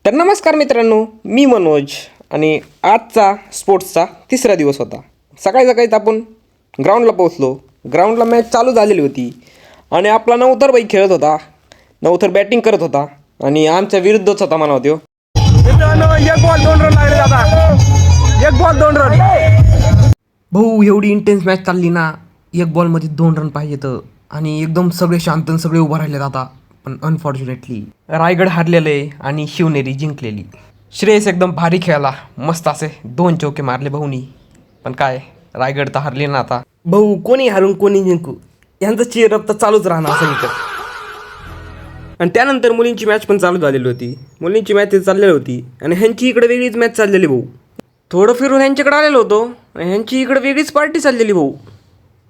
तर नमस्कार मित्रांनो, मी मनोज आणि आजचा स्पोर्ट्सचा तिसरा दिवस होता. सकाळी सकाळीच आपण ग्राउंडला पोहोचलो. ग्राउंडला मॅच चालू झालेली होती आणि आपला नवतर बाई खेळत होता. नवतर बॅटिंग करत होता आणि आमच्या विरुद्धच होता म्हणा होतो. एक बॉल 2 रन लागले दादा. एक बॉल 2 रन. भाऊ, एवढी इंटेन्स मॅच चालली ना, एक बॉलमध्ये 2 रन पाहिजेत आणि एकदम सगळे शांत सगळे उभं राहिले आता. पण अनफॉर्च्युनेटली रायगड हारलेले आणि शिवनेरी जिंकलेली. श्रेयस एकदम भारी खेळला, मस्त असे 2 चौके मारले भाऊनी. पण काय, रायगड तर हारले ना आता. भाऊ, कोणी हारून कोणी जिंकू, यांचं चेअरअप तर चालूच राहणार असं इकडं. आणि त्यानंतर मुलींची मॅच पण चालू झालेली होती. मुलींची मॅच चाललेली होती आणि ह्यांची इकडे वेगळीच मॅच चाललेली भाऊ. थोडं फिरून ह्यांच्याकडे आलेलो होतो, ह्यांची इकडे वेगळीच पार्टी चाललेली भाऊ.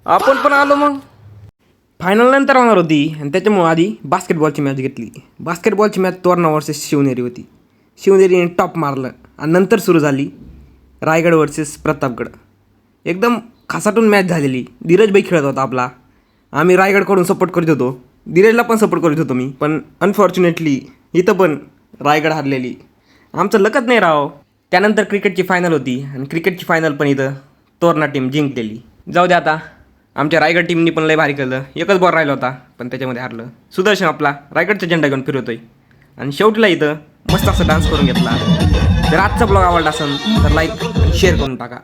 आपण पण आलो. मग फायनल नंतर होणार होती आणि त्याच्यामुळे आधी बास्केटबॉलची मॅच घेतली. बास्केटबॉलची मॅच तोरणा वर्सेस शिवनेरी होती. शिवनेरीने टॉप मारलं आणि नंतर सुरू झाली रायगड वर्सेस प्रतापगड. एकदम खासाटून मॅच झालेली. धीरजभाई खेळत होता आपला. आम्ही रायगडकडून सपोर्ट करीत होतो, धीरजला पण सपोर्ट करीत होतो मी. पण अनफॉर्च्युनेटली इथं पण रायगड हारलेली. आमचं लकत नाही राव. त्यानंतर क्रिकेटची फायनल होती आणि क्रिकेटची फायनल पण इथं तोरणा टीम जिंकलेली. जाऊ दे आता, आमच्या रायगड टीमनी पण लय भारी केलं. एकच बॉल राहिला होता पण त्याच्यामध्ये हारलं. सुदर्शन आपला रायगडचा झेंडा घेऊन फिरवतोय आणि शेवटीला इथं मस्त असं डान्स करून घेतला. जर आजचा ब्लॉग आवडला असेल तर लाईक आणि शेअर करून टाका.